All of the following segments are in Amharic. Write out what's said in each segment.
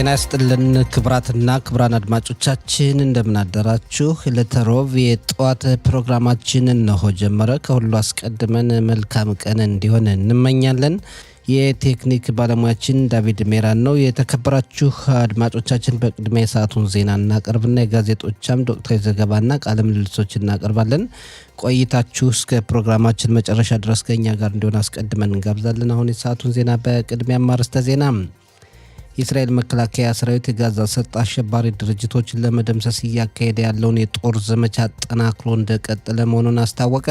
ጤና ይስጥልን ክብራትና ክብራን አድማጮቻችን እንደምን አደራችሁ። ለተሮብ የጧት ፕሮግራማችን እነሆ ጀመረ። ከሁሉ አስቀድመን መልካም ቀን እንዲሆን እንመኛለን። የቴክኒክ ባለሙያችን ዳቪድ ሜራን ነው። የተከበራችሁ አድማጮቻችን በቅድሚያ የሰዓቱን ዜና እናቀርብና የጋዜጦቻም ወቅታዊ ዘገባና ቃለ ምልልሶች እናቀርባለን። ቆይታችሁ እስከ ፕሮግራማችን መጨረሻ ድረስ ከኛ ጋር እንዲሆን አስቀድመን እንጋብዛለን። አሁን የሰዓቱን ዜና በቅድሚያ ማርስተ ዜና። የእስራኤል መከላከያ ሰራዊት የጋዛ ሰርጥ አሸባሪ ድርጅቶችን ለመደምሰስ እያካሄደ ያለውን የጦር ዘመቻ አጠናክሮ እንደቀጠለ መሆኑን አስታወቀ።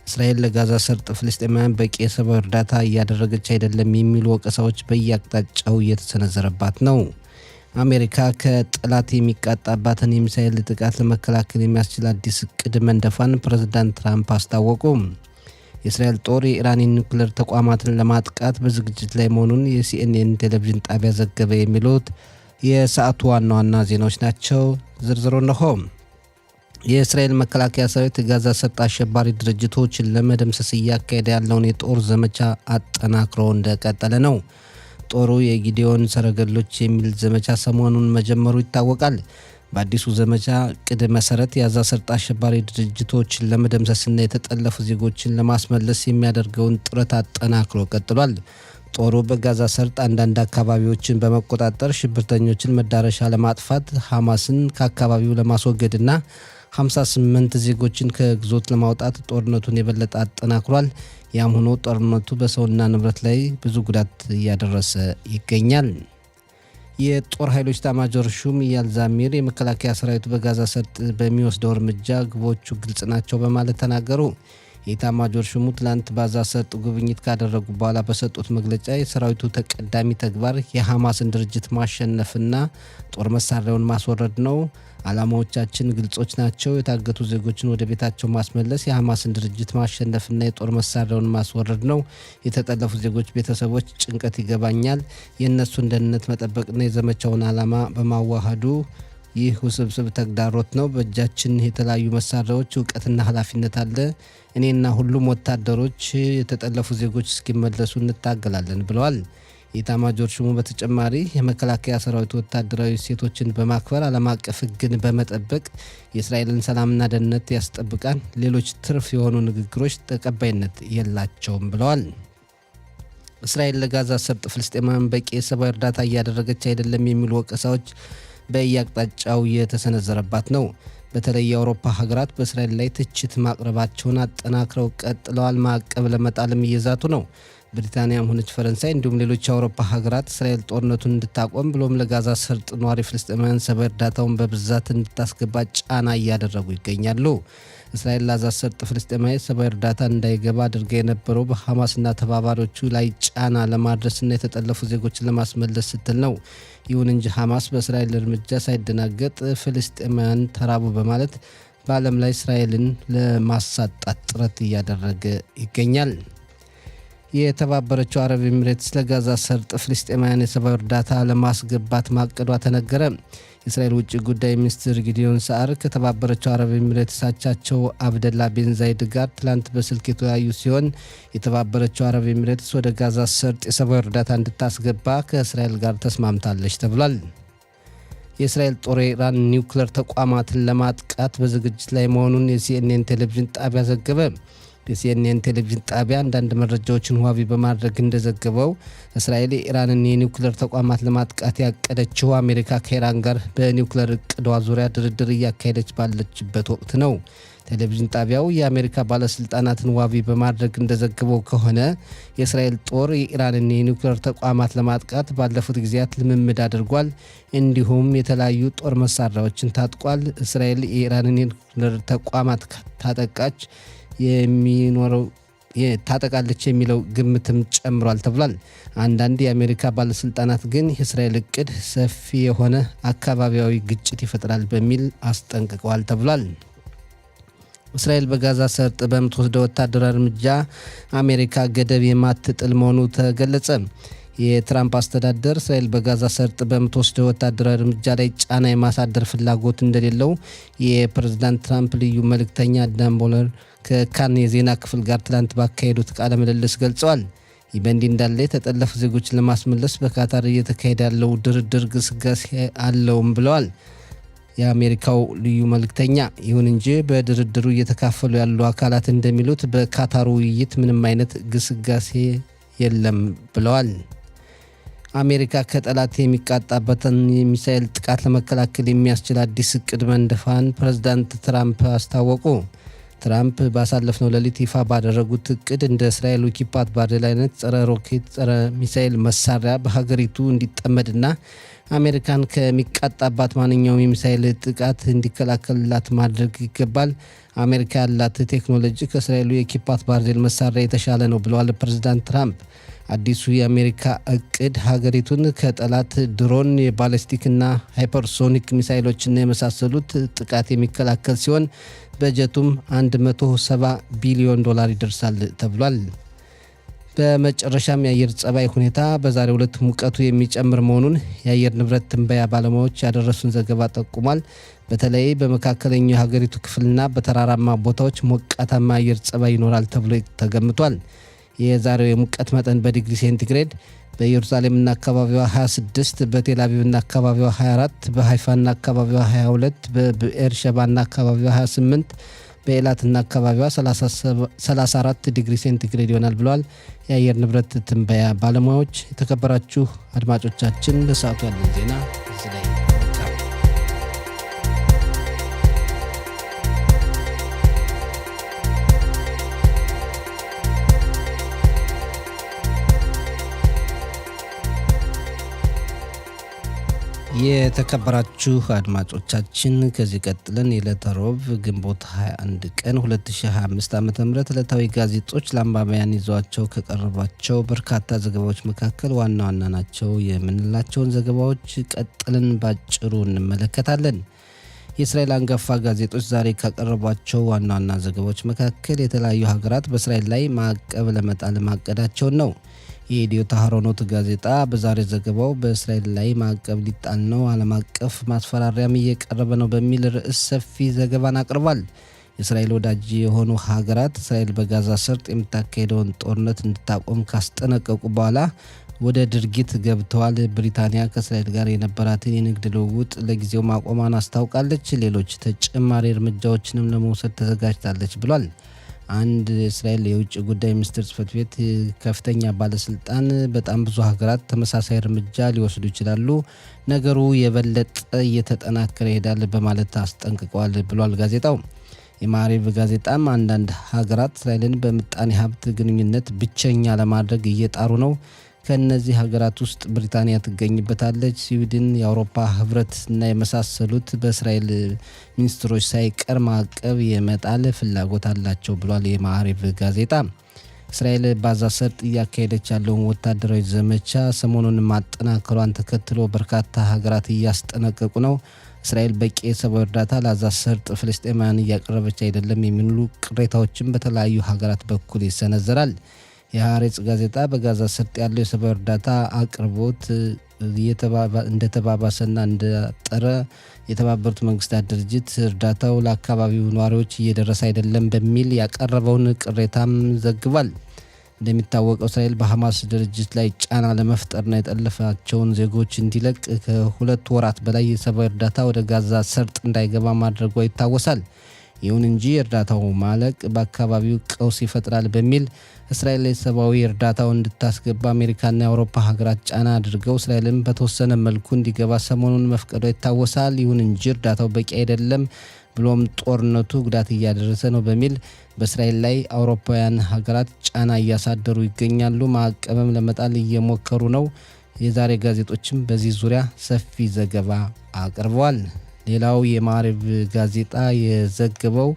እስራኤል ለጋዛ ሰርጥ ፍልስጤማውያን በቂ የሰብአዊ እርዳታ እያደረገች አይደለም የሚሉ ወቀሳዎች በየአቅጣጫው እየተሰነዘረባት ነው። አሜሪካ ከጠላት የሚቃጣባትን የሚሳኤል ጥቃት ለመከላከል የሚያስችል አዲስ እቅድ መንደፏን ፕሬዝዳንት ትራምፕ አስታወቁ። የእስራኤል ጦር የኢራን ኒውክሌር ተቋማትን ለማጥቃት በዝግጅት ላይ መሆኑን የሲኤንኤን ቴሌቪዥን ጣቢያ ዘገበ። የሚሉት የሰዓቱ ዋና ዋና ዜናዎች ናቸው። ዝርዝሩ እነሆ። የእስራኤል መከላከያ ሰራዊት ጋዛ ሰርጥ አሸባሪ ድርጅቶችን ለመደምሰስ እያካሄደ ያለውን የጦር ዘመቻ አጠናክሮ እንደቀጠለ ነው። ጦሩ የጊዲዮን ሰረገሎች የሚል ዘመቻ ሰሞኑን መጀመሩ ይታወቃል። በአዲሱ ዘመቻ እቅድ መሰረት የጋዛ ሰርጥ አሸባሪ ድርጅቶችን ለመደምሰስና የተጠለፉ ዜጎችን ለማስመለስ የሚያደርገውን ጥረት አጠናክሮ ቀጥሏል። ጦሩ በጋዛ ሰርጥ አንዳንድ አካባቢዎችን በመቆጣጠር ሽብርተኞችን መዳረሻ ለማጥፋት፣ ሐማስን ከአካባቢው ለማስወገድና 58 ዜጎችን ከግዞት ለማውጣት ጦርነቱን የበለጠ አጠናክሯል። ያም ሆኖ ጦርነቱ በሰውና ንብረት ላይ ብዙ ጉዳት እያደረሰ ይገኛል። የጦር ኃይሎች ኤታማዦር ሹም ኢያል ዛሚር የመከላከያ ሰራዊቱ በጋዛ ሰርጥ በሚወስደው እርምጃ ግቦቹ ግልጽ ናቸው በማለት ተናገሩ። የኤታማዦር ሹሙ ትላንት በጋዛ ሰርጥ ጉብኝት ካደረጉ በኋላ በሰጡት መግለጫ የሰራዊቱ ተቀዳሚ ተግባር የሐማስን ድርጅት ማሸነፍና ጦር መሳሪያውን ማስወረድ ነው። ዓላማዎቻችን ግልጾች ናቸው። የታገቱ ዜጎችን ወደ ቤታቸው ማስመለስ፣ የሐማስን ድርጅት ማሸነፍና የጦር መሳሪያውን ማስወረድ ነው። የተጠለፉ ዜጎች ቤተሰቦች ጭንቀት ይገባኛል። የእነሱን ደህንነት መጠበቅና የዘመቻውን ዓላማ በማዋሃዱ ይህ ውስብስብ ተግዳሮት ነው። በእጃችን የተለያዩ መሳሪያዎች፣ እውቀትና ኃላፊነት አለ። እኔና ሁሉም ወታደሮች የተጠለፉ ዜጎች እስኪመለሱ እንታገላለን ብለዋል። የኤታማዦር ሹሙ በተጨማሪ የመከላከያ ሰራዊት ወታደራዊ እሴቶችን በማክበር ዓለም አቀፍ ሕግን በመጠበቅ የእስራኤልን ሰላምና ደህንነት ያስጠብቃል። ሌሎች ትርፍ የሆኑ ንግግሮች ተቀባይነት የላቸውም ብለዋል። እስራኤል ለጋዛ ሰርጥ ፍልስጤማውያን በቂ የሰብአዊ እርዳታ እያደረገች አይደለም የሚሉ ወቀሳዎች በየአቅጣጫው የተሰነዘረባት ነው። በተለይ የአውሮፓ ሀገራት በእስራኤል ላይ ትችት ማቅረባቸውን አጠናክረው ቀጥለዋል። ማዕቀብ ለመጣልም እየዛቱ ነው። ብሪታንያም ሆነች ፈረንሳይ እንዲሁም ሌሎች የአውሮፓ ሀገራት እስራኤል ጦርነቱን እንድታቆም ብሎም ለጋዛ ሰርጥ ነዋሪ ፍልስጤማውያን ሰብአዊ እርዳታውን በብዛት እንድታስገባ ጫና እያደረጉ ይገኛሉ። እስራኤል ለጋዛ ሰርጥ ፍልስጤማዊ ሰብአዊ እርዳታ እንዳይገባ አድርጋ የነበረው በሐማስና ተባባሪዎቹ ላይ ጫና ለማድረስና የተጠለፉ ዜጎችን ለማስመለስ ስትል ነው። ይሁን እንጂ ሐማስ በእስራኤል እርምጃ ሳይደናገጥ ፍልስጤማውያን ተራቡ በማለት በዓለም ላይ እስራኤልን ለማሳጣት ጥረት እያደረገ ይገኛል። የተባበረችው አረብ ኤሚሬትስ ለጋዛ ሰርጥ ፍልስጤማውያን የሰብአዊ እርዳታ ለማስገባት ማቀዷ ተነገረ። የእስራኤል ውጭ ጉዳይ ሚኒስትር ጊዲዮን ሰዓር ከተባበረችው አረብ ኤሚሬትስ አቻቸው አብደላ ቤን ዛይድ ጋር ትላንት በስልክ የተወያዩ ሲሆን የተባበረችው አረብ ኤሚሬትስ ወደ ጋዛ ሰርጥ የሰብአዊ እርዳታ እንድታስገባ ከእስራኤል ጋር ተስማምታለች ተብሏል። የእስራኤል ጦር የኢራን ኒውክሌር ተቋማትን ለማጥቃት በዝግጅት ላይ መሆኑን የሲኤንኤን ቴሌቪዥን ጣቢያ ዘገበ። የሲኤንኤን ቴሌቪዥን ጣቢያ አንዳንድ መረጃዎችን ዋቢ በማድረግ እንደዘገበው እስራኤል የኢራንን የኒውክሌር ተቋማት ለማጥቃት ያቀደችው አሜሪካ ከኢራን ጋር በኒውክሌር እቅዷ ዙሪያ ድርድር እያካሄደች ባለችበት ወቅት ነው። ቴሌቪዥን ጣቢያው የአሜሪካ ባለስልጣናትን ዋቢ በማድረግ እንደዘገበው ከሆነ የእስራኤል ጦር የኢራንን የኒውክሌር ተቋማት ለማጥቃት ባለፉት ጊዜያት ልምምድ አድርጓል። እንዲሁም የተለያዩ ጦር መሳሪያዎችን ታጥቋል። እስራኤል የኢራንን የኒውክሌር ተቋማት ታጠቃች ታጠቃለች የሚለው ግምትም ጨምሯል ተብሏል። አንዳንድ የአሜሪካ ባለስልጣናት ግን የእስራኤል እቅድ ሰፊ የሆነ አካባቢያዊ ግጭት ይፈጥራል በሚል አስጠንቅቀዋል ተብሏል። እስራኤል በጋዛ ሰርጥ በምትወስደው ወታደራዊ እርምጃ አሜሪካ ገደብ የማትጥል መሆኑ ተገለጸ። የትራምፕ አስተዳደር እስራኤል በጋዛ ሰርጥ በምትወስደው ወታደራዊ እርምጃ ላይ ጫና የማሳደር ፍላጎት እንደሌለው የፕሬዝዳንት ትራምፕ ልዩ መልእክተኛ ዳን ቦለር ከካን የዜና ክፍል ጋር ትላንት ባካሄዱት ቃለ ምልልስ ገልጸዋል። ይህ በእንዲህ እንዳለ የተጠለፉ ዜጎችን ለማስመለስ በካታር እየተካሄደ ያለው ድርድር ግስጋሴ አለውም ብለዋል የአሜሪካው ልዩ መልእክተኛ። ይሁን እንጂ በድርድሩ እየተካፈሉ ያሉ አካላት እንደሚሉት በካታሩ ውይይት ምንም አይነት ግስጋሴ የለም ብለዋል። አሜሪካ ከጠላት የሚቃጣበትን የሚሳኤል ጥቃት ለመከላከል የሚያስችል አዲስ እቅድ መንደፏን ፕሬዝዳንት ትራምፕ አስታወቁ። ትራምፕ ባሳለፍነው ሌሊት ይፋ ባደረጉት እቅድ እንደ እስራኤሉ ኪፓት ባርዴል አይነት ጸረ ሮኬት ጸረ ሚሳኤል መሳሪያ በሀገሪቱ እንዲጠመድና አሜሪካን ከሚቃጣባት ማንኛውም የሚሳኤል ጥቃት እንዲከላከልላት ማድረግ ይገባል። አሜሪካ ያላት ቴክኖሎጂ ከእስራኤሉ የኪፓት ባርዴል መሳሪያ የተሻለ ነው ብለዋል ፕሬዝዳንት ትራምፕ። አዲሱ የአሜሪካ እቅድ ሀገሪቱን ከጠላት ድሮን፣ የባሊስቲክና ሃይፐርሶኒክ ሚሳይሎችና የመሳሰሉት ጥቃት የሚከላከል ሲሆን በጀቱም $170 ቢሊዮን ይደርሳል ተብሏል። በመጨረሻም የአየር ጸባይ ሁኔታ በዛሬው ዕለት ሙቀቱ የሚጨምር መሆኑን የአየር ንብረት ትንበያ ባለሙያዎች ያደረሱን ዘገባ ጠቁሟል። በተለይ በመካከለኛው የሀገሪቱ ክፍልና በተራራማ ቦታዎች ሞቃታማ አየር ጸባይ ይኖራል ተብሎ ተገምቷል። የዛሬው የሙቀት መጠን በዲግሪ ሴንቲግሬድ በኢየሩሳሌምና አካባቢዋ 26፣ በቴል አቪቭና አካባቢዋ 24፣ በሃይፋና አካባቢዋ 22፣ በብኤር ሸባና አካባቢዋ 28፣ በኤላትና አካባቢዋ 34 ዲግሪ ሴንቲግሬድ ይሆናል ብለዋል የአየር ንብረት ትንበያ ባለሙያዎች። የተከበራችሁ አድማጮቻችን ለሰዓቱ ያለን ዜና እዚህ ላይ የተከበራችሁ አድማጮቻችን ከዚህ ቀጥለን የዕለተ ሮብ ግንቦት 21 ቀን 2025 ዓ.ም ዕለታዊ ጋዜጦች ለአንባቢያን ይዘዋቸው ከቀረቧቸው በርካታ ዘገባዎች መካከል ዋና ዋና ናቸው የምንላቸውን ዘገባዎች ቀጥለን ባጭሩ እንመለከታለን። የእስራኤል አንጋፋ ጋዜጦች ዛሬ ካቀረቧቸው ዋና ዋና ዘገባዎች መካከል የተለያዩ ሀገራት በእስራኤል ላይ ማዕቀብ ለመጣል ማቀዳቸውን ነው። የኢዲዮት አህሮኖት ጋዜጣ በዛሬ ዘገባው በእስራኤል ላይ ማዕቀብ ሊጣል ነው፣ ዓለም አቀፍ ማስፈራሪያም እየቀረበ ነው በሚል ርዕስ ሰፊ ዘገባን አቅርቧል። የእስራኤል ወዳጅ የሆኑ ሀገራት እስራኤል በጋዛ ሰርጥ የምታካሄደውን ጦርነት እንድታቆም ካስጠነቀቁ በኋላ ወደ ድርጊት ገብተዋል። ብሪታንያ ከእስራኤል ጋር የነበራትን የንግድ ልውውጥ ለጊዜው ማቆሟን አስታውቃለች። ሌሎች ተጨማሪ እርምጃዎችንም ለመውሰድ ተዘጋጅታለች ብሏል። አንድ የእስራኤል የውጭ ጉዳይ ሚኒስትር ጽሕፈት ቤት ከፍተኛ ባለስልጣን በጣም ብዙ ሀገራት ተመሳሳይ እርምጃ ሊወስዱ ይችላሉ፣ ነገሩ የበለጠ እየተጠናከረ ይሄዳል በማለት አስጠንቅቀዋል ብሏል ጋዜጣው። የማዕሪብ ጋዜጣም አንዳንድ ሀገራት እስራኤልን በምጣኔ ሀብት ግንኙነት ብቸኛ ለማድረግ እየጣሩ ነው፣ ከነዚህ ሀገራት ውስጥ ብሪታንያ ትገኝበታለች። ስዊድን፣ የአውሮፓ ህብረት እና የመሳሰሉት በእስራኤል ሚኒስትሮች ሳይቀር ማዕቀብ የመጣል ፍላጎት አላቸው ብሏል የማዕሪብ ጋዜጣ። እስራኤል በጋዛ ሰርጥ እያካሄደች ያለውን ወታደራዊ ዘመቻ ሰሞኑን ማጠናከሯን ተከትሎ በርካታ ሀገራት እያስጠነቀቁ ነው። እስራኤል በቂ የሰብአዊ እርዳታ ለጋዛ ሰርጥ ፍልስጤማውያን እያቀረበች አይደለም የሚሉ ቅሬታዎችም በተለያዩ ሀገራት በኩል ይሰነዘራል። የሐሬጽ ጋዜጣ በጋዛ ሰርጥ ያለው የሰብአዊ እርዳታ አቅርቦት እንደተባባሰና እንዳጠረ የተባበሩት መንግስታት ድርጅት እርዳታው ለአካባቢው ነዋሪዎች እየደረሰ አይደለም በሚል ያቀረበውን ቅሬታም ዘግቧል። እንደሚታወቀው እስራኤል በሐማስ ድርጅት ላይ ጫና ለመፍጠርና የጠለፋቸውን ዜጎች እንዲለቅ ከ2 ወራት በላይ የሰብአዊ እርዳታ ወደ ጋዛ ሰርጥ እንዳይገባ ማድረጓ ይታወሳል። ይሁን እንጂ እርዳታው ማለቅ በአካባቢው ቀውስ ይፈጥራል በሚል እስራኤል የሰብአዊ እርዳታውን እንድታስገባ አሜሪካና የአውሮፓ ሀገራት ጫና አድርገው እስራኤልን በተወሰነ መልኩ እንዲገባ ሰሞኑን መፍቀዷ ይታወሳል። ይሁን እንጂ እርዳታው በቂ አይደለም ብሎም ጦርነቱ ጉዳት እያደረሰ ነው በሚል በእስራኤል ላይ አውሮፓውያን ሀገራት ጫና እያሳደሩ ይገኛሉ። ማዕቀብም ለመጣል እየሞከሩ ነው። የዛሬ ጋዜጦችም በዚህ ዙሪያ ሰፊ ዘገባ አቅርበዋል። ሌላው የማዕሪብ ጋዜጣ የዘገበው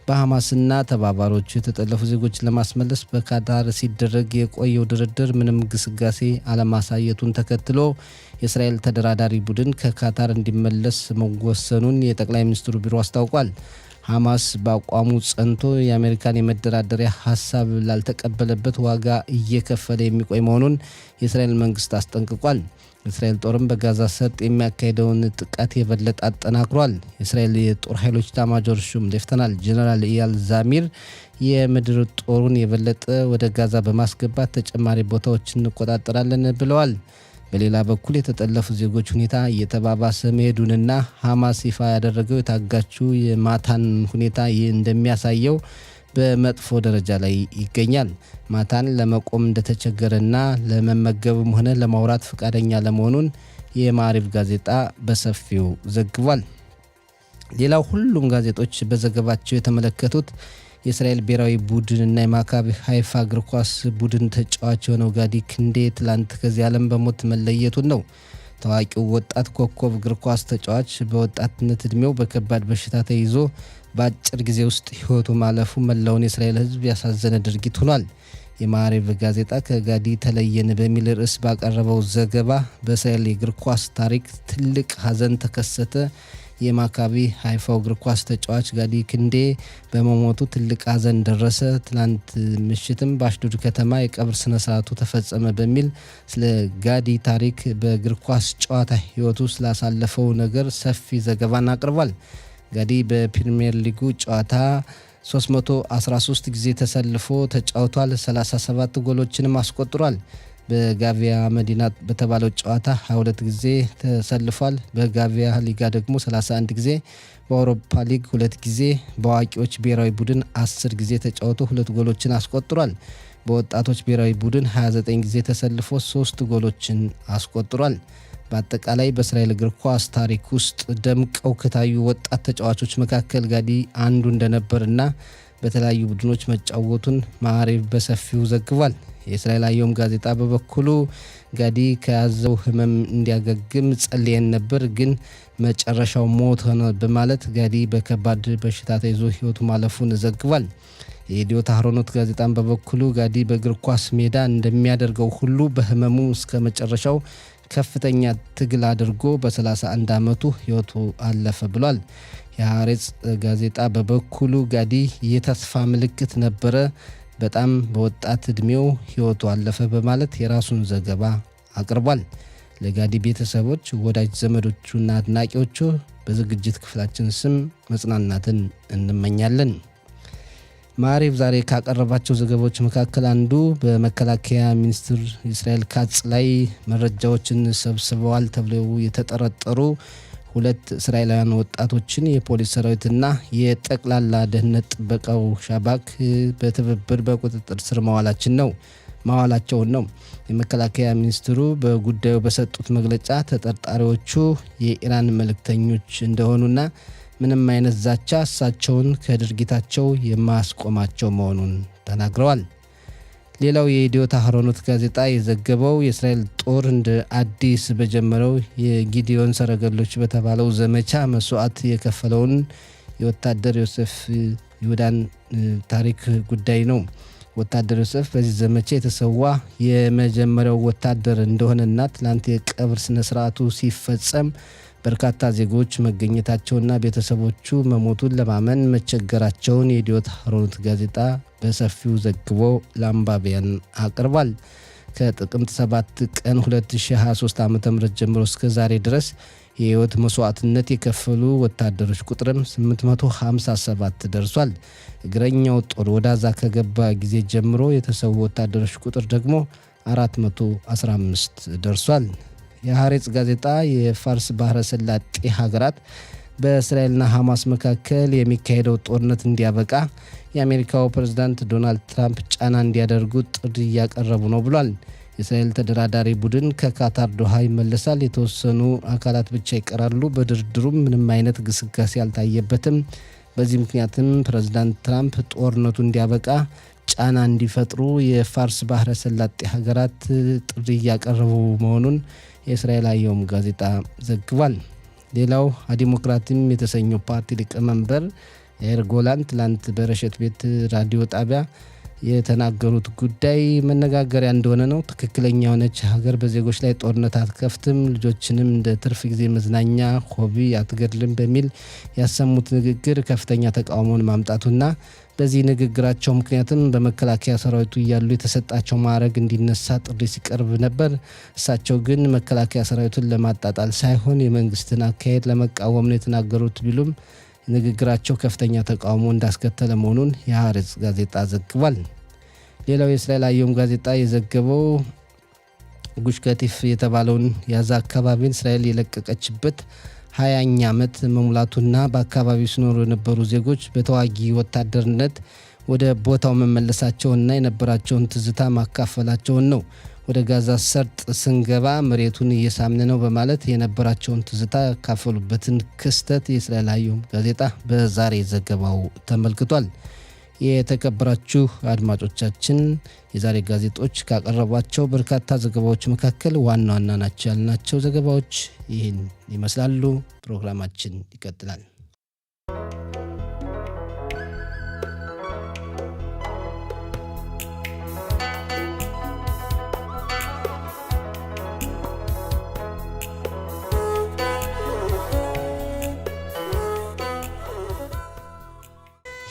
በሐማስና ተባባሪዎቹ የተጠለፉ ዜጎችን ለማስመለስ በካታር ሲደረግ የቆየው ድርድር ምንም ግስጋሴ አለማሳየቱን ተከትሎ የእስራኤል ተደራዳሪ ቡድን ከካታር እንዲመለስ መወሰኑን የጠቅላይ ሚኒስትሩ ቢሮ አስታውቋል። ሐማስ በአቋሙ ጸንቶ የአሜሪካን የመደራደሪያ ሀሳብ ላልተቀበለበት ዋጋ እየከፈለ የሚቆይ መሆኑን የእስራኤል መንግስት አስጠንቅቋል። የእስራኤል ጦርም በጋዛ ሰርጥ የሚያካሄደውን ጥቃት የበለጠ አጠናክሯል። የእስራኤል የጦር ኃይሎች ኤታማዦር ሹም ሌፍተናል ጄኔራል ኢያል ዛሚር የምድር ጦሩን የበለጠ ወደ ጋዛ በማስገባት ተጨማሪ ቦታዎችን እንቆጣጠራለን ብለዋል። በሌላ በኩል የተጠለፉ ዜጎች ሁኔታ እየተባባሰ መሄዱንና ሐማስ ይፋ ያደረገው የታጋቹ የማታን ሁኔታ እንደሚያሳየው በመጥፎ ደረጃ ላይ ይገኛል። ማታን ለመቆም እንደተቸገረና ለመመገብም ሆነ ለማውራት ፈቃደኛ ለመሆኑን የማዕሪፍ ጋዜጣ በሰፊው ዘግቧል። ሌላው ሁሉም ጋዜጦች በዘገባቸው የተመለከቱት የእስራኤል ብሔራዊ ቡድንና የማካቢ ሃይፋ እግር ኳስ ቡድን ተጫዋች የሆነው ጋዲ ክንዴ ትላንት ከዚህ ዓለም በሞት መለየቱን ነው። ታዋቂው ወጣት ኮከብ እግር ኳስ ተጫዋች በወጣትነት ዕድሜው በከባድ በሽታ ተይዞ በአጭር ጊዜ ውስጥ ሕይወቱ ማለፉ መላውን የእስራኤል ሕዝብ ያሳዘነ ድርጊት ሆኗል። የማዕሪፍ ጋዜጣ ከጋዲ ተለየን በሚል ርዕስ ባቀረበው ዘገባ በእስራኤል የእግር ኳስ ታሪክ ትልቅ ሐዘን ተከሰተ፣ የማካቢ ሃይፋው እግር ኳስ ተጫዋች ጋዲ ክንዴ በመሞቱ ትልቅ ሐዘን ደረሰ፣ ትላንት ምሽትም በአሽዶድ ከተማ የቀብር ስነ ስርዓቱ ተፈጸመ በሚል ስለ ጋዲ ታሪክ በእግር ኳስ ጨዋታ ሕይወቱ ስላሳለፈው ነገር ሰፊ ዘገባን አቅርቧል። ጋዲ በፕሪሚየር ሊጉ ጨዋታ 313 ጊዜ ተሰልፎ ተጫውቷል። 37 ጎሎችንም አስቆጥሯል። በጋቪያ መዲና በተባለው ጨዋታ 22 ጊዜ ተሰልፏል። በጋቪያ ሊጋ ደግሞ 31 ጊዜ፣ በአውሮፓ ሊግ 2 ጊዜ፣ በአዋቂዎች ብሔራዊ ቡድን 10 ጊዜ ተጫውቶ 2 ጎሎችን አስቆጥሯል። በወጣቶች ብሔራዊ ቡድን 29 ጊዜ ተሰልፎ 3 ጎሎችን አስቆጥሯል። በአጠቃላይ በእስራኤል እግር ኳስ ታሪክ ውስጥ ደምቀው ከታዩ ወጣት ተጫዋቾች መካከል ጋዲ አንዱ እንደነበርና በተለያዩ ቡድኖች መጫወቱን ማዕሪፍ በሰፊው ዘግቧል። የእስራኤል አየም ጋዜጣ በበኩሉ ጋዲ ከያዘው ሕመም እንዲያገግም ጸልየን ነበር፣ ግን መጨረሻው ሞት ሆነ በማለት ጋዲ በከባድ በሽታ ተይዞ ሕይወቱ ማለፉን ዘግቧል። የኢዲዮት አህሮኖት ጋዜጣን በበኩሉ ጋዲ በእግር ኳስ ሜዳ እንደሚያደርገው ሁሉ በሕመሙ እስከ መጨረሻው ከፍተኛ ትግል አድርጎ በ31 ዓመቱ ሕይወቱ አለፈ ብሏል። የሐሬጽ ጋዜጣ በበኩሉ ጋዲ የተስፋ ምልክት ነበረ፣ በጣም በወጣት ዕድሜው ሕይወቱ አለፈ በማለት የራሱን ዘገባ አቅርቧል። ለጋዲ ቤተሰቦች፣ ወዳጅ ዘመዶቹና አድናቂዎቹ በዝግጅት ክፍላችን ስም መጽናናትን እንመኛለን። ማዕሪፍ ዛሬ ካቀረባቸው ዘገባዎች መካከል አንዱ በመከላከያ ሚኒስትር እስራኤል ካትዝ ላይ መረጃዎችን ሰብስበዋል ተብለው የተጠረጠሩ 2 እስራኤላውያን ወጣቶችን የፖሊስ ሰራዊትና የጠቅላላ ደህንነት ጥበቃው ሻባክ በትብብር በቁጥጥር ስር ማዋላቸውን ነው። የመከላከያ ሚኒስትሩ በጉዳዩ በሰጡት መግለጫ ተጠርጣሪዎቹ የኢራን መልእክተኞች እንደሆኑና ምንም አይነት ዛቻ እሳቸውን ከድርጊታቸው የማያስቆማቸው መሆኑን ተናግረዋል። ሌላው የኢዲዮት አህሮኖት ጋዜጣ የዘገበው የእስራኤል ጦር እንደ አዲስ በጀመረው የጊዲዮን ሰረገሎች በተባለው ዘመቻ መስዋዕት የከፈለውን የወታደር ዮሴፍ ይሁዳን ታሪክ ጉዳይ ነው። ወታደር ዮሴፍ በዚህ ዘመቻ የተሰዋ የመጀመሪያው ወታደር እንደሆነና ትላንት የቀብር ስነ ስርዓቱ ሲፈጸም በርካታ ዜጎች መገኘታቸውና ቤተሰቦቹ መሞቱን ለማመን መቸገራቸውን የኢዲዮት አህሮኖት ጋዜጣ በሰፊው ዘግቦ ለአንባቢያን አቅርቧል። ከጥቅምት 7 ቀን 2023 ዓ.ም ጀምሮ እስከ ዛሬ ድረስ የህይወት መስዋዕትነት የከፈሉ ወታደሮች ቁጥርም 857 ደርሷል። እግረኛው ጦር ወደ ጋዛ ከገባ ጊዜ ጀምሮ የተሰዉ ወታደሮች ቁጥር ደግሞ 415 ደርሷል። የሐሬጽ ጋዜጣ የፋርስ ባህረ ሰላጤ ሀገራት በእስራኤልና ሐማስ መካከል የሚካሄደው ጦርነት እንዲያበቃ የአሜሪካው ፕሬዝዳንት ዶናልድ ትራምፕ ጫና እንዲያደርጉ ጥሪ እያቀረቡ ነው ብሏል። የእስራኤል ተደራዳሪ ቡድን ከካታር ዶሃ ይመለሳል፣ የተወሰኑ አካላት ብቻ ይቀራሉ። በድርድሩም ምንም አይነት ግስጋሴ አልታየበትም። በዚህ ምክንያትም ፕሬዝዳንት ትራምፕ ጦርነቱ እንዲያበቃ ጫና እንዲፈጥሩ የፋርስ ባህረ ሰላጤ ሀገራት ጥሪ እያቀረቡ መሆኑን የእስራኤል አየም ጋዜጣ ዘግቧል። ሌላው ዲሞክራቲም የተሰኘው ፓርቲ ሊቀመንበር ያይር ጎላን ትላንት በረሸት ቤት ራዲዮ ጣቢያ የተናገሩት ጉዳይ መነጋገሪያ እንደሆነ ነው። ትክክለኛ የሆነች ሀገር በዜጎች ላይ ጦርነት አትከፍትም፣ ልጆችንም እንደ ትርፍ ጊዜ መዝናኛ ሆቢ አትገድልም በሚል ያሰሙት ንግግር ከፍተኛ ተቃውሞን ማምጣቱና በዚህ ንግግራቸው ምክንያትም በመከላከያ ሰራዊቱ እያሉ የተሰጣቸው ማዕረግ እንዲነሳ ጥሪ ሲቀርብ ነበር። እሳቸው ግን መከላከያ ሰራዊቱን ለማጣጣል ሳይሆን የመንግስትን አካሄድ ለመቃወም ነው የተናገሩት ቢሉም ንግግራቸው ከፍተኛ ተቃውሞ እንዳስከተለ መሆኑን የሐሬጽ ጋዜጣ ዘግቧል። ሌላው የእስራኤል አየም ጋዜጣ የዘገበው ጉሽ ከቲፍ የተባለውን ያዛ አካባቢን እስራኤል የለቀቀችበት 20ኛ ዓመት መሙላቱና በአካባቢው ሲኖሩ የነበሩ ዜጎች በተዋጊ ወታደርነት ወደ ቦታው መመለሳቸውንና የነበራቸውን ትዝታ ማካፈላቸውን ነው። ወደ ጋዛ ሰርጥ ስንገባ መሬቱን እየሳምን ነው በማለት የነበራቸውን ትዝታ ያካፈሉበትን ክስተት የእስራኤል አየም ጋዜጣ በዛሬ ዘገባው ተመልክቷል። የተከበራችሁ አድማጮቻችን የዛሬ ጋዜጦች ካቀረቧቸው በርካታ ዘገባዎች መካከል ዋና ዋና ናቸው ያልናቸው ዘገባዎች ይህን ይመስላሉ። ፕሮግራማችን ይቀጥላል።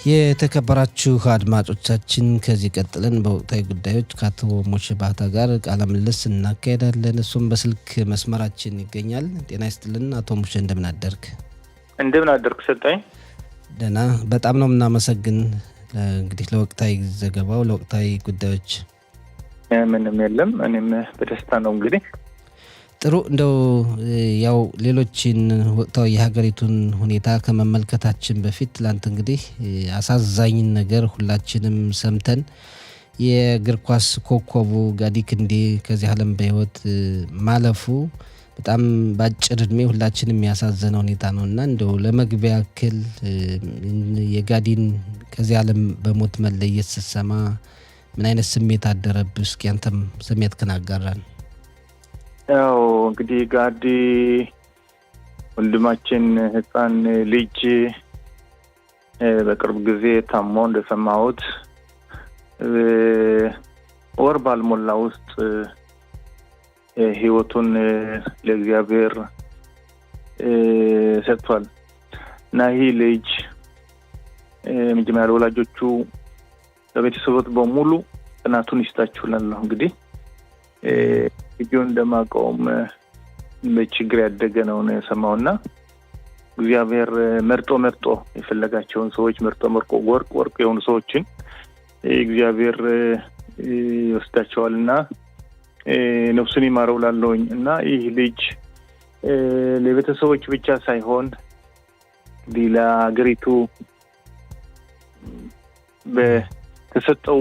የተከበራችሁ አድማጮቻችን ከዚህ ቀጥለን በወቅታዊ ጉዳዮች ከአቶ ሞሼ ባህታ ጋር ቃለ ምልልስ እናካሄዳለን። እሱም በስልክ መስመራችን ይገኛል። ጤና ይስጥልን አቶ ሞሼ፣ እንደምን አደርክ? እንደምን አደርክ ሰጣኝ? ደህና፣ በጣም ነው የምናመሰግን። እንግዲህ ለወቅታዊ ዘገባው ለወቅታዊ ጉዳዮች ምንም የለም፣ እኔም በደስታ ነው። እንግዲህ ጥሩ፣ እንደው ያው ሌሎችን ወቅታዊ የሀገሪቱን ሁኔታ ከመመልከታችን በፊት ትላንት እንግዲህ አሳዛኝ ነገር ሁላችንም ሰምተን የእግር ኳስ ኮከቡ ጋዲ ክንዴ ከዚህ ዓለም በህይወት ማለፉ በጣም በአጭር እድሜ ሁላችንም ያሳዘነ ሁኔታ ነው እና እንደው ለመግቢያ ያክል የጋዲን ከዚህ ዓለም በሞት መለየት ስትሰማ ምን አይነት ስሜት አደረብህ? እስኪ አንተም ስሜትህን አጋራን። ያው እንግዲህ ጋዲ ወንድማችን ህፃን ልጅ በቅርብ ጊዜ ታሞ እንደሰማሁት ወር ባልሞላ ውስጥ ህይወቱን ለእግዚአብሔር ሰጥቷል እና ይህ ልጅ መጀመሪያ ወላጆቹ ለቤተሰቦቹ በሙሉ ጽናቱን ይስጣችሁላል። እንግዲህ ልጁን እንደማቆም በችግር ያደገ ነው የሰማውና እግዚአብሔር መርጦ የፈለጋቸውን ሰዎች መርጦ ወርቅ የሆኑ ሰዎችን እግዚአብሔር ይወስዳቸዋልና ነፍሱን ይማረው ላለውኝ እና ይህ ልጅ ለቤተሰቦች ብቻ ሳይሆን ለሀገሪቱ በተሰጠው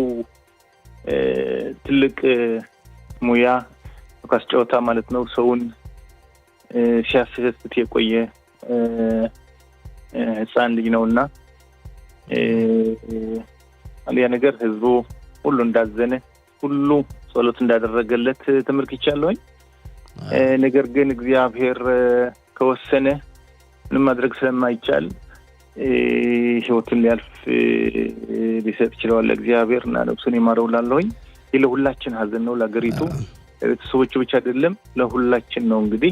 ትልቅ ሙያ ኳስ ጨዋታ ማለት ነው ሰውን ሲያስደስት የቆየ ህፃን ልጅ ነውና አንዲያ ነገር ህዝቡ ሁሉ እንዳዘነ ሁሉ ጸሎት እንዳደረገለት ተመልክቻለሁ። ነገር ግን እግዚአብሔር ከወሰነ ምንም ማድረግ ስለማይቻል ህይወቱን ሊያልፍ ሊሰጥ ይችላል እግዚአብሔር እና ነፍሱን ይማረው ላለሁኝ። ለሁላችን ሀዘን ነው፣ ለሀገሪቱ ለቤተሰቦቹ ብቻ አይደለም ለሁላችን ነው። እንግዲህ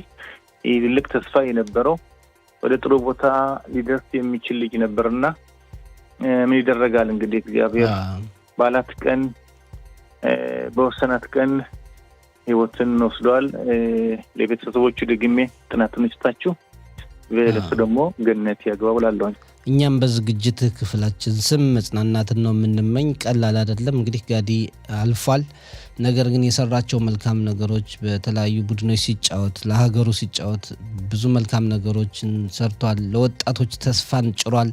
ይህ ትልቅ ተስፋ የነበረው ወደ ጥሩ ቦታ ሊደርስ የሚችል ልጅ ነበርና ምን ይደረጋል እንግዲህ እግዚአብሔር ባላት ቀን በወሰናት ቀን ህይወትን ወስዷል። ለቤተሰቦቹ ደግሜ ጥናቱን ይስጣችሁ፣ ለሱ ደግሞ ገነት ያግባው እላለሁ። እኛም በዝግጅት ክፍላችን ስም መጽናናትን ነው የምንመኝ። ቀላል አይደለም እንግዲህ ጋዲ አልፏል። ነገር ግን የሰራቸው መልካም ነገሮች በተለያዩ ቡድኖች ሲጫወት ለሀገሩ ሲጫወት ብዙ መልካም ነገሮችን ሰርቷል። ለወጣቶች ተስፋን ጭሯል።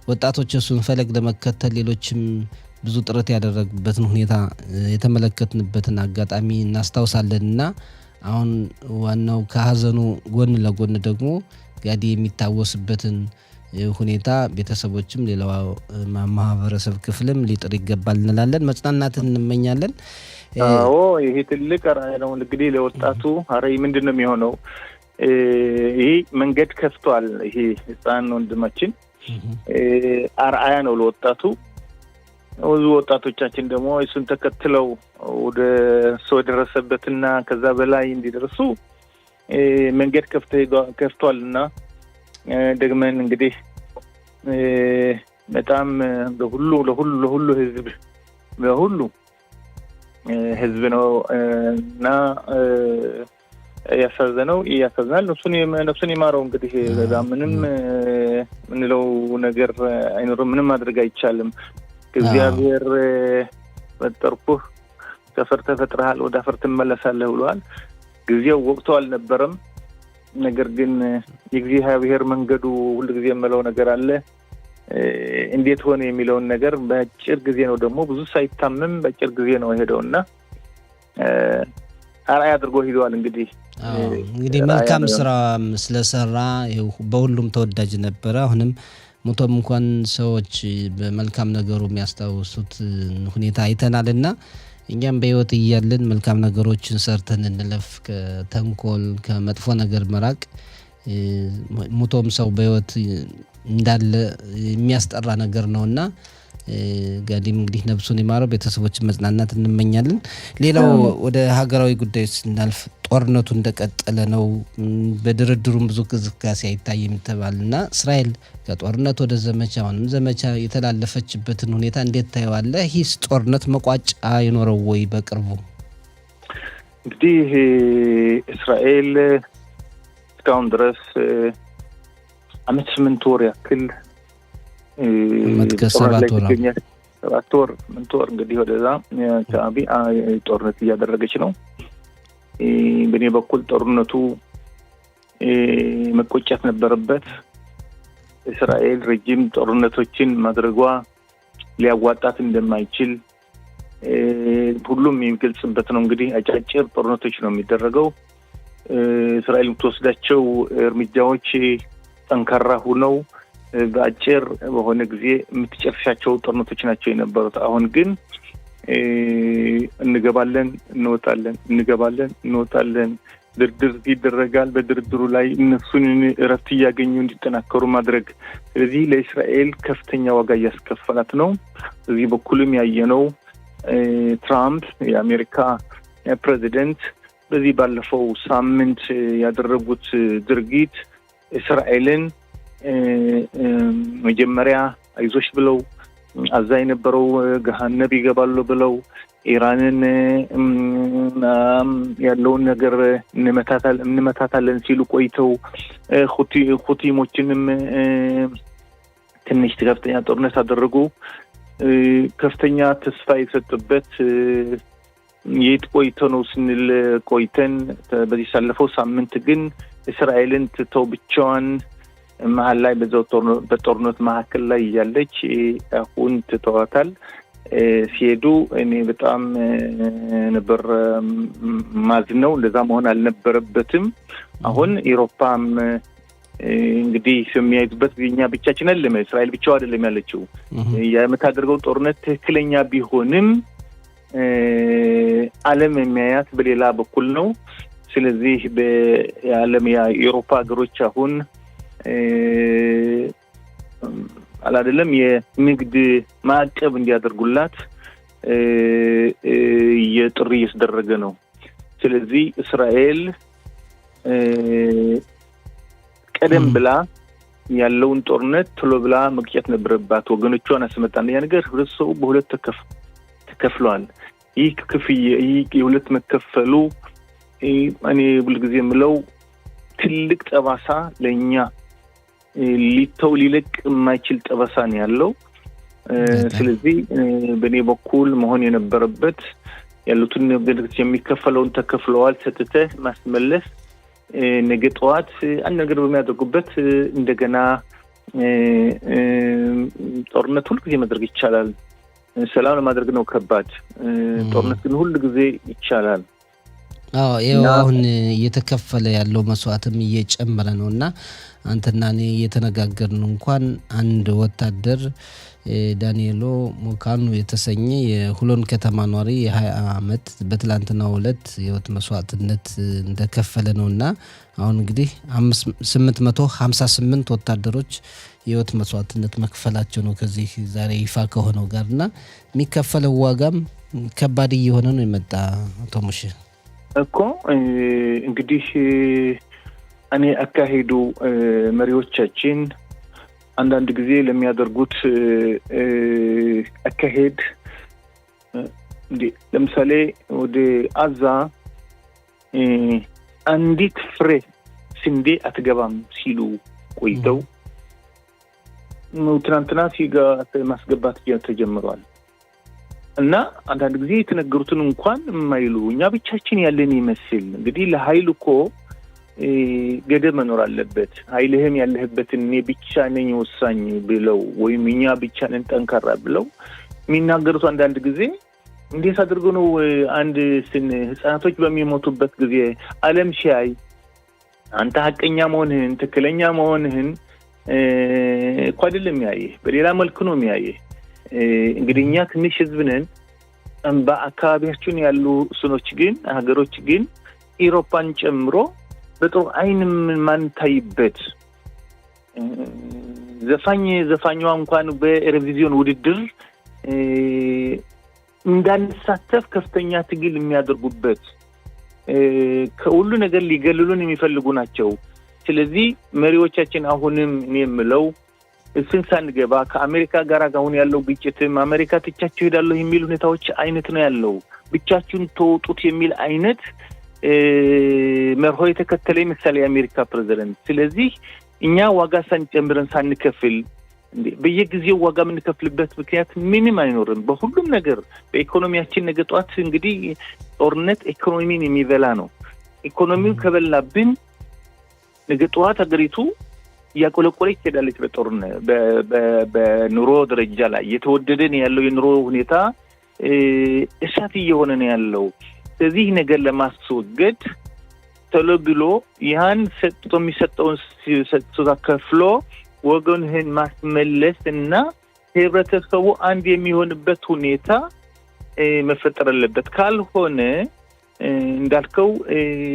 ወጣቶች እሱን ፈለግ ለመከተል ሌሎችም ብዙ ጥረት ያደረጉበትን ሁኔታ የተመለከትንበትን አጋጣሚ እናስታውሳለን እና አሁን ዋናው ከሀዘኑ ጎን ለጎን ደግሞ ጋዲ የሚታወስበትን ሁኔታ ቤተሰቦችም ሌላው ማህበረሰብ ክፍልም ሊጥር ይገባል እንላለን። መጽናናትን እንመኛለን። አዎ ይሄ ትልቅ አርአያ ነው እንግዲህ ለወጣቱ። አርአያ ምንድነው የሚሆነው? ይሄ መንገድ ከፍቷል። ይሄ ህፃን ወንድማችን አርአያ ነው ለወጣቱ። ብዙ ወጣቶቻችን ደግሞ እሱን ተከትለው ወደ ሰው ደረሰበትና ከዛ በላይ እንዲደርሱ መንገድ ከፍቷልና ደግመን እንግዲህ በጣም ለሁሉ ህዝብ ነው እና ያሳዝናል። ነፍሱን ይማረው። እንግዲህ በጣም ምንም ምንለው ነገር አይኖርም። ምንም ማድረግ አይቻልም። እግዚአብሔር ፈጠርኩህ፣ ከአፈር ተፈጥረሃል፣ ወደ አፈር ትመለሳለህ ብሏል። ጊዜው ወቅቱ አልነበረም። ነገር ግን የእግዚአብሔር መንገዱ ሁልጊዜ የምለው ነገር አለ። እንዴት ሆነ የሚለውን ነገር በአጭር ጊዜ ነው ደግሞ ብዙ ሳይታመም በአጭር ጊዜ ነው የሄደውና አርአያ አድርጎ ሄደዋል። እንግዲህ መልካም ስራ ስለሰራ በሁሉም ተወዳጅ ነበረ። አሁንም ሞቶም እንኳን ሰዎች በመልካም ነገሩ የሚያስታውሱት ሁኔታ አይተናልና እኛም በህይወት እያለን መልካም ነገሮችን ሰርተን እንለፍ። ከተንኮል ከመጥፎ ነገር መራቅ። ሞቶም ሰው በህይወት እንዳለ የሚያስጠራ ነገር ነውና ጋዲም እንግዲህ ነፍሱን ይማረው፣ ቤተሰቦችን መጽናናት እንመኛለን። ሌላው ወደ ሀገራዊ ጉዳዮች ስናልፍ ጦርነቱ እንደቀጠለ ነው። በድርድሩም ብዙ እንቅስቃሴ አይታይም ተባልና እስራኤል ከጦርነት ወደ ዘመቻ አሁንም ዘመቻ የተላለፈችበትን ሁኔታ እንዴት ታየዋለህ? ይህስ ጦርነት መቋጫ ይኖረው ወይ በቅርቡ? እንግዲህ እስራኤል እስካሁን ድረስ 8 ወር ያክል 7 ወር እንግዲህ ወደዛ አካባቢ ጦርነት እያደረገች ነው። በእኔ በኩል ጦርነቱ መቆጨት ነበረበት። እስራኤል ረጅም ጦርነቶችን ማድረጓ ሊያዋጣት እንደማይችል ሁሉም የሚገልጽበት ነው። እንግዲህ አጫጭር ጦርነቶች ነው የሚደረገው። እስራኤል የምትወስዳቸው እርምጃዎች ጠንካራ ሆነው በአጭር በሆነ ጊዜ የምትጨርሻቸው ጦርነቶች ናቸው የነበሩት። አሁን ግን እንገባለን እንወጣለን፣ ድርድር ይደረጋል። በድርድሩ ላይ እነሱን እረፍት እያገኙ እንዲጠናከሩ ማድረግ። ስለዚህ ለእስራኤል ከፍተኛ ዋጋ እያስከፈላት ነው። በዚህ በኩልም ያየነው ትራምፕ የአሜሪካ ፕሬዚደንት በዚህ ባለፈው ሳምንት ያደረጉት ድርጊት እስራኤልን መጀመሪያ አይዞሽ ብለው አዛ የነበረው ገሃነብ ይገባሉ ብለው ኢራንን ያለውን ነገር እንመታታለን ሲሉ ቆይተው ሁቲሞችንም ትንሽ ከፍተኛ ጦርነት አደረጉ። ከፍተኛ ተስፋ የሰጡበት የት ቆይተው ነው ስንል ቆይተን በዚህ ሳለፈው ሳምንት ግን እስራኤልን ትተው ብቻዋን መሀል ላይ በጦርነት መካከል ላይ ያለች አሁን ትተዋታል። ሲሄዱ እኔ በጣም ነበር ማዝነው። እንደዛ መሆን አልነበረበትም። አሁን አውሮፓም እንግዲህ የሚያዩበት የኛ ብቻችን አይደለም፣ እስራኤል ብቻው አይደለም ያለችው። የምታደርገው ጦርነት ትክክለኛ ቢሆንም ዓለም የሚያያት በሌላ በኩል ነው። ስለዚህ በዓለም የአውሮፓ ሀገሮች አሁን አይደለም የንግድ ማዕቀብ እንዲያደርጉላት የጥሪ እየተደረገ ነው። ስለዚህ እስራኤል ቀደም ብላ ያለውን ጦርነት ቶሎ ብላ መቅጨት ነበረባት። ወገኖቿን አስመጣና ያ ነገር ህብረተሰቡ በሁለት ተከፍሏል። ይህ የሁለት መከፈሉ እኔ ሁልጊዜ የምለው ትልቅ ጠባሳ ለኛ ሊለቅ የማይችል ጠባሳ ነው ያለው። ስለዚህ በእኔ በኩል መሆን የነበረበት ያሉትን ነገሮች የሚከፈለውን ተከፍለዋል፣ ሰጥተህ ማስመለስ። ነገ ጠዋት አንድ ነገር በሚያደርጉበት እንደገና ጦርነት ሁልጊዜ ማድረግ ይቻላል። ሰላም ለማድረግ ነው ከባድ። ጦርነት ግን ሁልጊዜ ይቻላል። ይኸው አሁን እየተከፈለ ያለው መስዋዕትም እየጨመረ ነው እና አንተና እኔ እየተነጋገርን እንኳን አንድ ወታደር ዳንኤሎ ሞካኑ የተሰኘ የሁሎን ከተማ ኗሪ የ20 ዓመት በትላንትናው ዕለት የህይወት መስዋዕትነት እንደከፈለ ነው እና አሁን እንግዲህ 858 ወታደሮች ህይወት መስዋዕትነት መክፈላቸው ነው ከዚህ ዛሬ ይፋ ከሆነው ጋርና የሚከፈለው ዋጋም ከባድ እየሆነ ነው የመጣ። አቶ ሙሼ እኮ እንግዲህ እኔ አካሄዱ መሪዎቻችን አንዳንድ ጊዜ ለሚያደርጉት አካሄድ ለምሳሌ ወደ አዛ አንዲት ፍሬ ስንዴ አትገባም ሲሉ ቆይተው ትናንትና ሲጋ ማስገባት ተጀምሯል። እና አንዳንድ ጊዜ የተነገሩትን እንኳን የማይሉ እኛ ብቻችን ያለን ይመስል እንግዲህ ለኃይል እኮ ገደብ መኖር አለበት። ኃይልህም ያለህበትን እኔ ብቻ ነኝ ወሳኝ ብለው ወይም እኛ ብቻ ነን ጠንካራ ብለው የሚናገሩት አንዳንድ ጊዜ እንዴት አድርጎ ነው አንድ ህፃናቶች በሚሞቱበት ጊዜ ዓለም ሲያይ አንተ ሐቀኛ መሆንህን ትክክለኛ መሆንህን እኮ አይደለም የሚያየህ፣ በሌላ መልኩ ነው የሚያየህ። እንግዲህ እኛ ትንሽ ህዝብ ነን። በአካባቢያችን ያሉ ስኖች ግን ሀገሮች ግን አውሮፓን ጨምሮ በጥሩ አይን ማንታይበት ዘፋኛዋ እንኳን በኤሮቪዥን ውድድር እንዳንሳተፍ ከፍተኛ ትግል የሚያደርጉበት ከሁሉ ነገር ሊገልሉን የሚፈልጉ ናቸው። ስለዚህ መሪዎቻችን አሁንም እኔ የምለው ሳንገባ ከአሜሪካ ጋር አሁን ያለው ግጭትም አሜሪካ ትቻቸው ሄዳለሁ የሚል ሁኔታዎች አይነት ነው ያለው። ብቻችሁን ተወጡት የሚል አይነት መርሆ የተከተለ ምሳሌ የአሜሪካ ፕሬዝዳንት። ስለዚህ እኛ ዋጋ ሳንጨምረን ሳንከፍል በየጊዜው ዋጋ የምንከፍልበት ምክንያት ምንም አይኖርም። በሁሉም ነገር በኢኮኖሚያችን ነገ ጧት እንግዲህ ጦርነት ኢኮኖሚን የሚበላ ነው። ኢኮኖሚው ከበላብን ነገ ጧት ሀገሪቱ ያቆለቆለች ትሄዳለች። በጦርነት በኑሮ ደረጃ ላይ የተወደደን ያለው የኑሮ ሁኔታ እሳት እየሆነ ነው ያለው። ስለዚህ ነገር ለማስወገድ ተለብሎ ያን ሰጥቶ የሚሰጠውን ሰጥቶ ከፍሎ ወገንህን ማስመለስ እና ህብረተሰቡ አንድ የሚሆንበት ሁኔታ መፈጠር አለበት። ካልሆነ እንዳልከው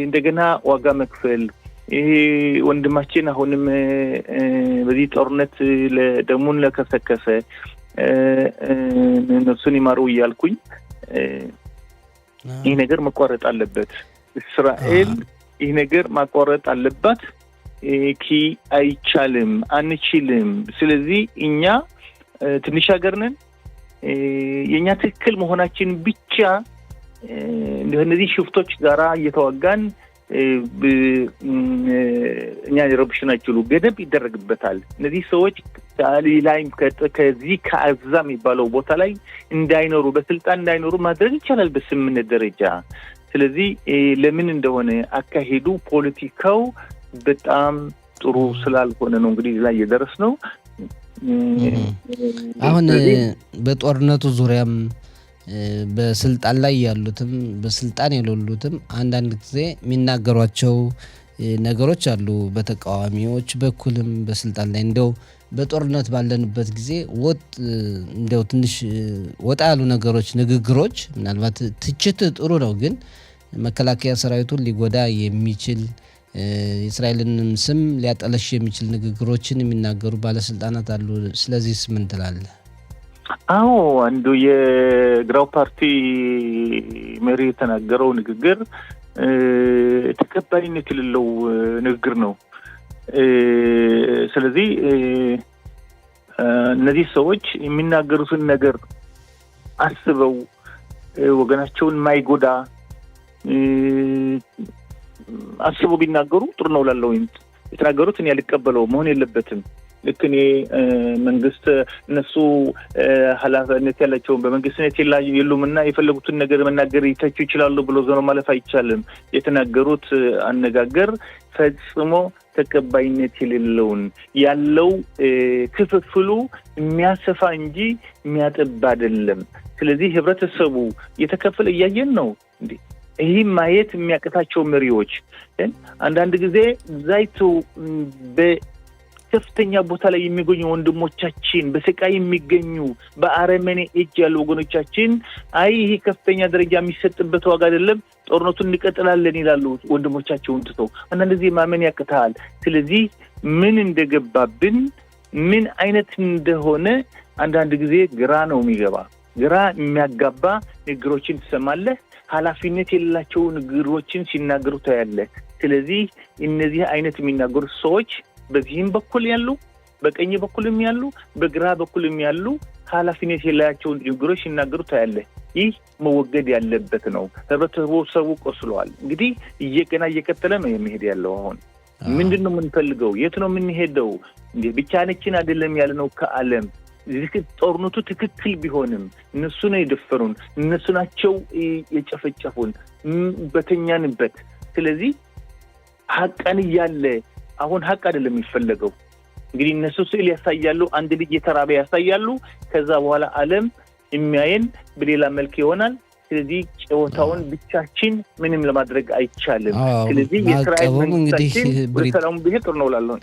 እንደገና ዋጋ መክፈል ይሄ ወንድማችን አሁንም በዚህ ጦርነት ለደሙን ለከሰከሰ ነፍሱን ይማረው እያልኩኝ ይህ ነገር መቋረጥ አለበት። እስራኤል ይህ ነገር ማቋረጥ አለባት። አይቻልም፣ አንችልም። ስለዚህ እኛ ትንሽ ሀገር ነን። የኛ ትክክል መሆናችን ብቻ እንደዚህ ሽፍቶች ጋራ እየተዋጋን እኛ ረብሽን አይችሉ ገደብ ይደረግበታል። እነዚህ ሰዎች ላይም ከዚህ ከአዛ የሚባለው ቦታ ላይ እንዳይኖሩ በስልጣን እንዳይኖሩ ማድረግ ይቻላል በስምምነት ደረጃ። ስለዚህ ለምን እንደሆነ አካሄዱ ፖለቲካው በጣም ጥሩ ስላልሆነ ነው እንግዲህ ላይ የደረስነው። አሁን በጦርነቱ ዙሪያም በስልጣን ላይ ያሉትም በስልጣን የሌሉትም አንዳንድ ጊዜ የሚናገሯቸው ነገሮች አሉ። በተቃዋሚዎች በኩልም በስልጣን ላይ እንደው በጦርነት ባለንበት ጊዜ እንደው ትንሽ ወጣ ያሉ ነገሮች፣ ንግግሮች ምናልባት ትችት ጥሩ ነው፣ ግን መከላከያ ሰራዊቱን ሊጎዳ የሚችል የእስራኤልንም ስም ሊያጠለሽ የሚችል ንግግሮችን የሚናገሩ ባለስልጣናት አሉ። ስለዚህስ ምን ትላለህ? አዎ አንዱ የግራው ፓርቲ መሪ የተናገረው ንግግር ተቀባይነት የሌለው ንግግር ነው። ስለዚህ እነዚህ ሰዎች የሚናገሩትን ነገር አስበው ወገናቸውን ማይጎዳ አስበው ቢናገሩ ጥሩ ነው ላለው የተናገሩት እኔ ያልቀበለው መሆን የለበትም። ልክ እኔ መንግስት እነሱ ኃላፊነት ያላቸውን በመንግስትነት የሉምና የፈለጉትን ነገር መናገር ይተቹ ይችላሉ ብሎ ዘኖ ማለፍ አይቻልም። የተናገሩት አነጋገር ፈጽሞ ተቀባይነት የሌለውን ያለው ክፍፍሉ የሚያሰፋ እንጂ የሚያጠብ አይደለም። ስለዚህ ህብረተሰቡ የተከፈለ እያየን ነው እንዴ? ይህ ማየት የሚያቅታቸው መሪዎች አንዳንድ ጊዜ ዛይቱ ከፍተኛ ቦታ ላይ የሚገኙ ወንድሞቻችን በስቃይ የሚገኙ በአረመኔ እጅ ያሉ ወገኖቻችን ይሄ ከፍተኛ ደረጃ የሚሰጥበት ዋጋ አይደለም፣ ጦርነቱን እንቀጥላለን ይላሉ ወንድሞቻቸውን ትተው። አንዳንድ ጊዜ ማመን ያቅታል። ስለዚህ ምን እንደገባብን ምን አይነት እንደሆነ አንዳንድ ጊዜ ግራ ነው የሚገባ። ግራ የሚያጋባ ንግሮችን ትሰማለህ። ኃላፊነት የሌላቸው ንግሮችን ሲናገሩ ታያለህ። ስለዚህ እነዚህ አይነት የሚናገሩ ሰዎች በዚህም በኩል ያሉ፣ በቀኝ በኩልም ያሉ፣ በግራ በኩልም ያሉ ኃላፊነት የሌላቸው ንግሮች ሲናገሩ ታያለህ። ይህ መወገድ ያለበት ነው። ህብረተሰቡ ቆስሏል። እንግዲህ እየቀጠለ ነው የሚሄድ ያለው። አሁን ምንድነው የምንፈልገው? የት ነው የምንሄደው? ብቻችን አይደለም ያለነው ከዓለም። ጦርነቱ ትክክል ቢሆንም እነሱ ነው የደፈሩን፣ እነሱ ናቸው የጨፈጨፉን በተኛንበት። ስለዚህ ሐቀን እያለ አሁን ሐቅ አይደለም የሚፈለገው። እንግዲህ እነሱ ስዕል ያሳያሉ፣ አንድ ልጅ የተራበ ያሳያሉ። ከዛ በኋላ ዓለም የሚያየን በሌላ መልክ ይሆናል። ስለዚህ ጨዋታውን ብቻችን ምንም ለማድረግ አይቻልም። ስለዚህ የእስራኤል መንግስታችን በሰላሙ ብሄድ ጥሩ ነው እላለሁ።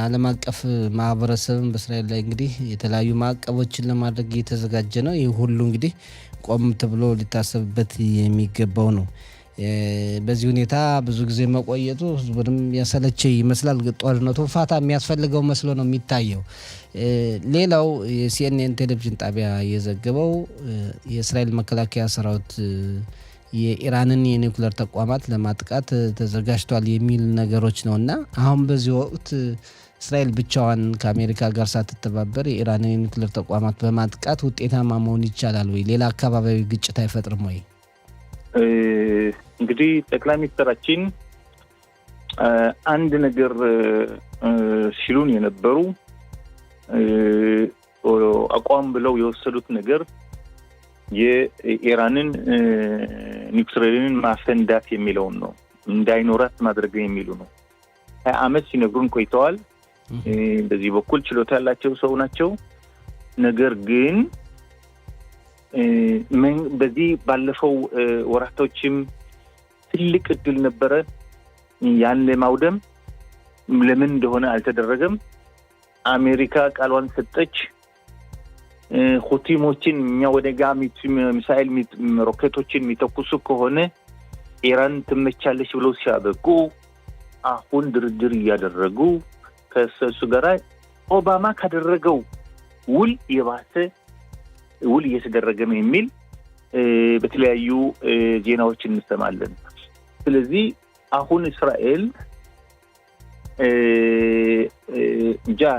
ዓለም አቀፍ ማህበረሰብም በእስራኤል ላይ እንግዲህ የተለያዩ ማዕቀቦችን ለማድረግ እየተዘጋጀ ነው። ይህ ሁሉ እንግዲህ ቆም ተብሎ ሊታሰብበት የሚገባው ነው። በዚህ ሁኔታ ብዙ ጊዜ መቆየቱ ህዝቡንም ያሰለቸ ይመስላል። ጦርነቱ ፋታ የሚያስፈልገው መስሎ ነው የሚታየው። ሌላው የሲኤንኤን ቴሌቪዥን ጣቢያ የዘገበው የእስራኤል መከላከያ ሰራዊት የኢራንን የኒውክሌር ተቋማት ለማጥቃት ተዘጋጅቷል የሚል ነገሮች ነው እና አሁን በዚህ ወቅት እስራኤል ብቻዋን ከአሜሪካ ጋር ሳትተባበር የኢራንን የኒውክሌር ተቋማት በማጥቃት ውጤታማ መሆን ይቻላል ወይ? ሌላ አካባቢያዊ ግጭት አይፈጥርም ወይ? እንግዲህ ጠቅላይ ሚኒስትራችን አንድ ነገር ሲሉን የነበሩ አቋም ብለው የወሰዱት ነገር የኢራንን ኒውክሌርን ማፈንዳት የሚለውን ነው፣ እንዳይኖራት ማድረግ የሚሉ ነው። 20 ዓመት ሲነግሩን ቆይተዋል። በዚህ በኩል ችሎታ ያላቸው ሰው ናቸው። ነገር ግን በዚህ ባለፈው ወራቶችም ትልቅ እድል ነበረ ያን ለማውደም። ለምን እንደሆነ አልተደረገም። አሜሪካ ቃሏን ሰጠች። ሁቲሞችን እኛ ወደ ጋር ሚሳኤል ሮኬቶችን የሚተኩሱ ከሆነ ኢራን ትመቻለች ብለው ሲያበቁ አሁን ድርድር እያደረጉ ከእሱ ጋር ኦባማ ካደረገው ውል የባሰ ውል እየተደረገ ነው የሚል በተለያዩ ዜናዎች እንሰማለን። ስለዚህ አሁን እስራኤል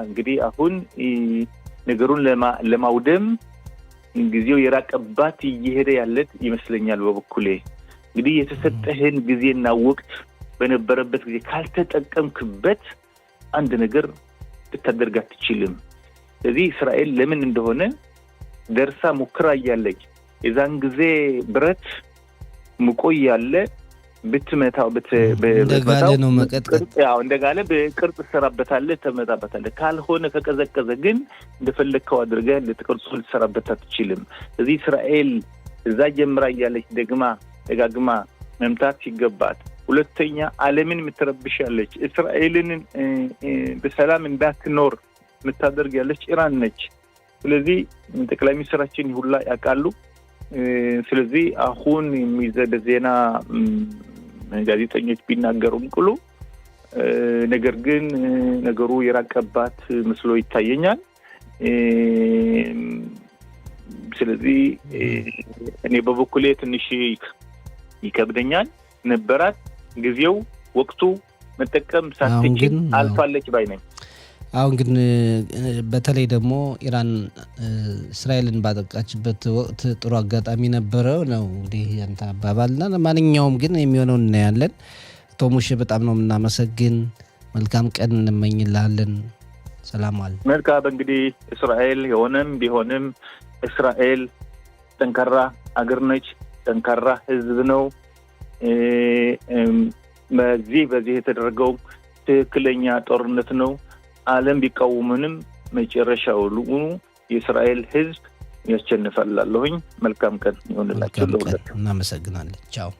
እንግዲህ አሁን ነገሩን ለማውደም ጊዜው የራቀባት እየሄደ ያለት ይመስለኛል በበኩሌ። እንግዲህ የተሰጠህን ጊዜና ወቅት በነበረበት ጊዜ ካልተጠቀምክበት አንድ ነገር ልታደርግ አትችልም። ስለዚህ እስራኤል ለምን እንደሆነ ደርሳ ሙከራ እያለች የዛን ጊዜ ብረት ሙቆይ ያለ ብትመታው እንደጋለ ነው መቀጥቀጥ። እንደጋለ በቅርጽ ሰራበታለህ፣ ተመታበታለህ። ካልሆነ ከቀዘቀዘ ግን እንደፈለከው አድርገህ ለተቀርጾ ልትሰራበት አትችልም። ስለዚህ እስራኤል እዛ ጀምራ እያለች ደጋግማ መምታት ሲገባት፣ ሁለተኛ ዓለምን የምትረብሻለች እስራኤልን በሰላም እንዳትኖር የምታደርግ ያለች ኢራን ነች። ስለዚህ ጠቅላይ ሚኒስትራችን ሁላ ያውቃሉ። ስለዚህ አሁን የሚዘደ ዜና ጋዜጠኞች ቢናገሩም ቅሉ ነገር ግን ነገሩ የራቀባት መስሎ ይታየኛል። ስለዚህ እኔ በበኩሌ ትንሽ ይከብደኛል። ነበራት ጊዜው ወቅቱ መጠቀም ሳትችል አልፋለች ባይ ነኝ። አሁን ግን በተለይ ደግሞ ኢራን እስራኤልን ባጠቃችበት ወቅት ጥሩ አጋጣሚ ነበረው ነው እንግዲህ ያንተ አባባልና ለማንኛውም ግን የሚሆነው እናያለን። አቶ ሙሼ በጣም ነው የምናመሰግን። መልካም ቀን እንመኝልሃለን። ሰላም አለ። መልካም። እንግዲህ እስራኤል የሆነም ቢሆንም እስራኤል ጠንካራ አገር ነች፣ ጠንካራ ህዝብ ነው። በዚህ የተደረገው ትክክለኛ ጦርነት ነው። ዓለም ቢቃወሙንም መጨረሻው የእስራኤል ህዝብ ያሸንፋል። መልካም ቀን ይሁንላችሁ። እናመሰግናለን። ቻው።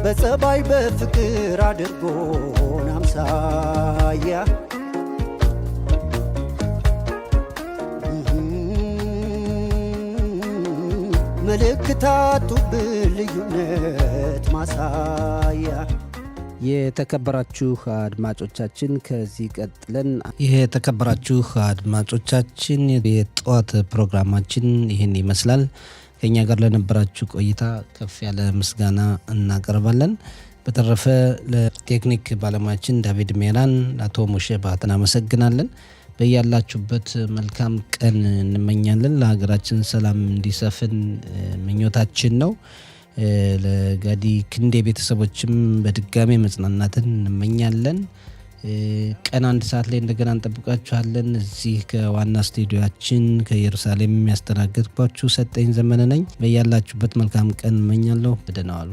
በጸባይ በፍቅር አድርጎን አምሳያ ምልክት አጡብን ልዩነት ማሳያ። የተከበራችሁ አድማጮቻችን ከዚህ ቀጥለን የተከበራችሁ አድማጮቻችን የጠዋት ፕሮግራማችን ይህን ይመስላል። ከኛ ጋር ለነበራችሁ ቆይታ ከፍ ያለ ምስጋና እናቀርባለን። በተረፈ ለቴክኒክ ባለሙያችን ዳቪድ ሜራን፣ አቶ ሙሼ ባህትን አመሰግናለን። በያላችሁበት መልካም ቀን እንመኛለን። ለሀገራችን ሰላም እንዲሰፍን ምኞታችን ነው። ለጋዲ ክንዴ ቤተሰቦችም በድጋሚ መጽናናትን እንመኛለን። ቀን 1 ሰዓት ላይ እንደገና እንጠብቃችኋለን። እዚህ ከዋና ስቱዲዮአችን ከኢየሩሳሌም የሚያስተናግድባችሁ ሰጠኝ ዘመነ ነኝ። በያላችሁበት መልካም ቀን እመኛለሁ። በደህና ዋሉ።